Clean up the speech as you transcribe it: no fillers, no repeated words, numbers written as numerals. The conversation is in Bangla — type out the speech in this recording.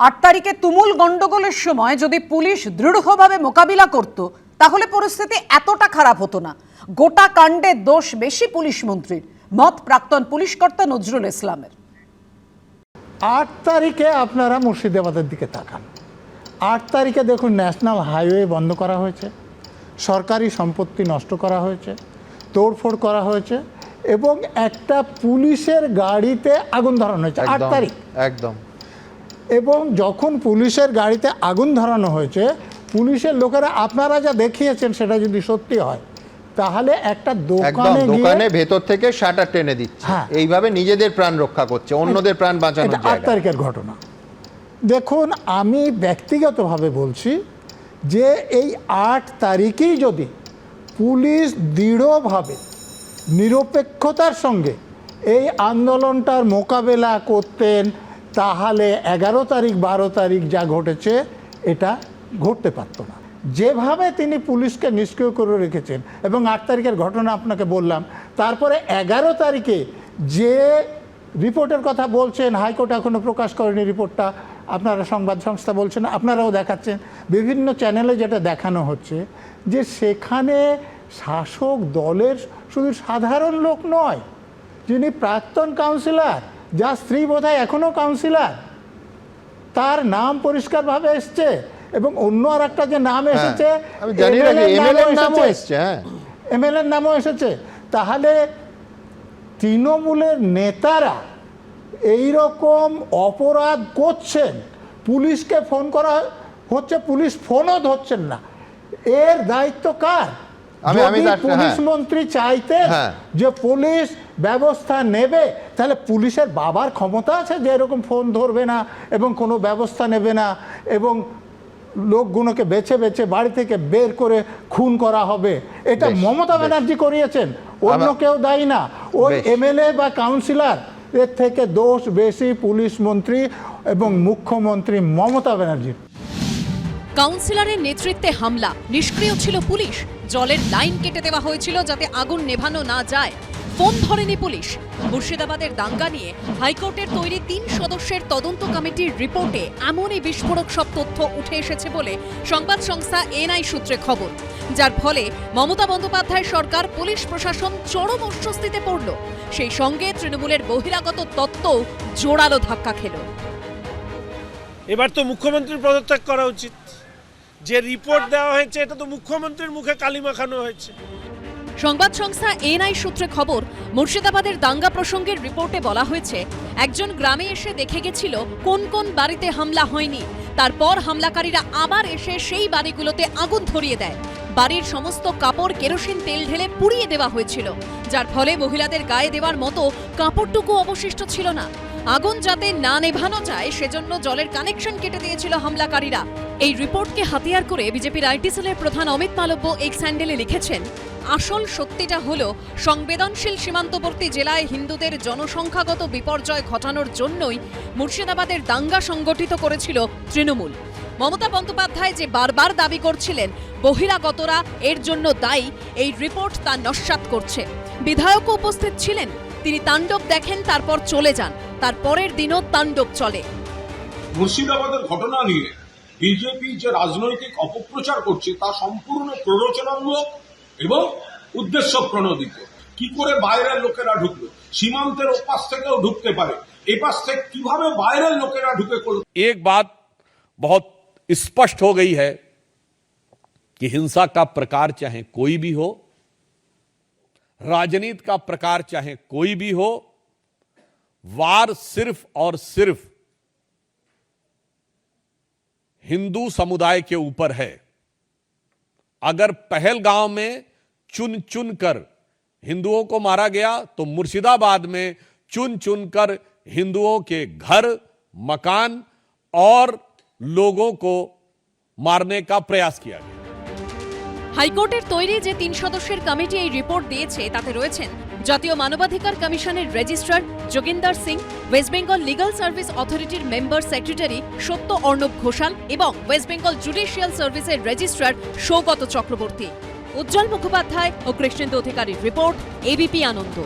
8 তারিখে তুমুল গন্ডগোলের সময় যদি পুলিশ দৃঢ়ভাবে মোকাবিলা করত তাহলে পরিস্থিতি এতটা খারাপ হতো না। গোটা কাণ্ডে দোষ বেশি পুলিশ মন্ত্রীর, মত প্রাক্তন পুলিশ কর্তা নজরুল ইসলামের। 8 তারিখে আপনারা মুর্শিদাবাদের দিকে তাকান। 8 তারিখে দেখুন, ন্যাশনাল হাইওয়ে বন্ধ করা হয়েছে, সরকারি সম্পত্তি নষ্ট করা হয়েছে, তোড়ফোড় করা হয়েছে এবং একটা পুলিশের গাড়িতে আগুন ধরানো হয়েছে 8 তারিখ একদম। এবং যখন পুলিশের গাড়িতে আগুন ধরানো হয়েছে, পুলিশের লোকেরা আপনারা যা দেখিয়েছেন সেটা যদি সত্যি হয় তাহলে একটা দোকানে ভেতর থেকে শাটার টেনে দিচ্ছে, এইভাবে নিজেদের প্রাণ রক্ষা করছে, অন্যদের প্রাণ বাঁচানোর জায়গা। 8 তারিখের ঘটনা দেখুন, আমি ব্যক্তিগতভাবে বলছি যে এই 8 তারিখেই যদি পুলিশ দৃঢ়ভাবে নিরপেক্ষতার সঙ্গে এই আন্দোলনটার মোকাবেলা করতেন তাহলে 11 তারিখ 12 তারিখ যা ঘটেছে এটা ঘটতে পারত না। যেভাবে তিনি পুলিশকে নিষ্ক্রিয় করে রেখেছেন এবং 8 তারিখের ঘটনা আপনাকে বললাম, তারপরে 11 তারিখে যে রিপোর্টের কথা বলছেন, হাইকোর্ট এখনও প্রকাশ করেনি রিপোর্টটা, আপনারা সংবাদ সংস্থা বলছেন, আপনারাও দেখাচ্ছেন, বিভিন্ন চ্যানেলে যেটা দেখানো হচ্ছে যে সেখানে শাসক দলের শুধু সাধারণ লোক নয়, যিনি প্রাক্তন কাউন্সিলর, যার স্ত্রী বোধহয় এখনও কাউন্সিলর, তার নাম পরিষ্কারভাবে এসছে এবং অন্য আর একটা যে নাম এসেছে এমএলএর নামও এসেছে। তাহলে তৃণমূলের নেতারা এই রকম অপরাধ করছেন, পুলিশকে ফোন করা হচ্ছে, পুলিশ ফোনও ধরছেন না, এর দায়িত্ব কার? পুলিশ মন্ত্রী চাইতেন যে পুলিশ ব্যবস্থা নেবে, তাহলে পুলিশের বাবার ক্ষমতা আছে যে এরকম ফোন ধরবে না এবং কোনো ব্যবস্থা নেবে না এবং লোকগুলোকে বেছে বেছে বাড়ি থেকে বের করে খুন করা হবে। এটা মমতা ব্যানার্জি করিয়েছেন, অন্য কেউ দায়ী না। ওই এমএলএ বা কাউন্সিলর এর থেকে দোষ বেশি পুলিশ মন্ত্রী এবং মুখ্যমন্ত্রী মমতা ব্যানার্জির। কাউন্সিলরের নেতৃত্বে হামলা, নিষ্ক্রিয় ছিল পুলিশ, জলের লাইন কেটে দেওয়া হয়েছিল যাতে আগুন নেভানো না যায়, ফোন ধরেনি পুলিশ। মুর্শিদাবাদের দাঙ্গা নিয়ে হাইকোর্টের তৈরি 3 সদস্যের তদন্ত কমিটির রিপোর্টে এমনই বিস্ফোরক সব তথ্য উঠে এসেছে বলে সংবাদ সংস্থা এনআই সূত্রে খবর, যার ফলে মমতা বন্দ্যোপাধ্যায় সরকার, পুলিশ প্রশাসন চরম অস্বস্তিতে পড়ল। সেই সঙ্গে তৃণমূলের বহিরাগত তত্ত্বও জোরালো ধাক্কা খেল। এবার তো মুখ্যমন্ত্রীর পদত্যাগ করা উচিত। যে রিপোর্ট দেওয়া হয়েছে এটা তো মুখ্যমন্ত্রীর মুখে কালি মাখানো হয়েছে। সংবাদ সংস্থা এনআই সূত্রে খবর, মুর্শিদাবাদের দাঙ্গা প্রসঙ্গের রিপোর্টে বলা হয়েছে একজন গ্রামে এসে দেখে গেছিল কোন কোন বাড়িতে হামলা হয়নি, তারপর হামলাকারীরা আবার এসে সেই বাড়িগুলোতে আগুন ধরিয়ে দেয়। বাড়ির সমস্ত কাপড় কেরোসিন তেল ঢেলে পুড়িয়ে দেওয়া হয়েছিল, যার ফলে মহিলাদের গায়ে দেওয়ার মতো কাপড়টুকু অবশিষ্ট ছিল না। আগুন যাতে না নেভানো যায় সেজন্য জলের কানেকশন কেটে দিয়েছিল হামলাকারীরা। এই রিপোর্টকে হাতিয়ার করে বিজেপির আইটি সেলের প্রধান অমিত মালব্য এক্স হ্যান্ডেলে লিখেছেন, আসল সত্যিটা হলো সংবেদনশীল সীমান্তবর্তী জেলায় হিন্দুদের জনসংখ্যাগত বিপর্যয় ঘটানোর জন্যই মুর্শিদাবাদের দাঙ্গা সংগঠিত করেছিল তৃণমূল। মমতা বন্দ্যোপাধ্যায় যে বারবার দাবি করছিলেন বহিরাগতরা এর জন্য দায়ী, এই রিপোর্ট তা নস্যাৎ করছে। বিধায়কও উপস্থিত ছিলেন, তিনি তাণ্ডব দেখেন, তারপর চলে যান, তার পরের দিনও তাণ্ডব চলে। মুর্শিদাবাদের ঘটনা নিয়ে বিজেপি যে রাজনৈতিক অপপ্রচার করছে তা সম্পূর্ণ প্ররোচনামূলক এবং উদ্দেশ্য প্রণোদিত। কি করে বাইরের লোকেরা ঢুকলো, সীমান্তের ওপাশ থেকেও ঢুকতে পারে, এপাশ থেকে কিভাবে বাইরের লোকেরা ঢুকে করলো। एक बात बहुत स्पष्ट हो गई है कि हिंसा का प्रकार चाहे कोई भी हो, राजनीति का प्रकार चाहे कोई भी हो, वार सिर्फ और सिर्फ हिंदू समुदाय के ऊपर है। अगर पहलगांव में चुन चुन कर हिंदुओं को मारा गया तो मुर्शिदाबाद में चुन चुन कर हिंदुओं के घर, मकान और लोगों को मारने का प्रयास किया गया। হাইকোর্টের তৈরি যে 3 সদস্যের কমিটি এই রিপোর্ট দিয়েছে তাতে রয়েছেন জাতীয় মানবাধিকার কমিশনের registrar Joginder Singh, West Bengal legal service অথরিটির মেম্বার সেক্রেটারি সত্য অর্ণব ঘোষাল এবং ওয়েস্ট বেঙ্গল জুডিশিয়াল সার্ভিসের রেজিস্ট্রার সৌগত চক্রবর্তী। উজ্জ্বল মুখোপাধ্যায় ও কৃষ্ণেন্দু অধিকারীর রিপোর্ট, এবিপি আনন্দ।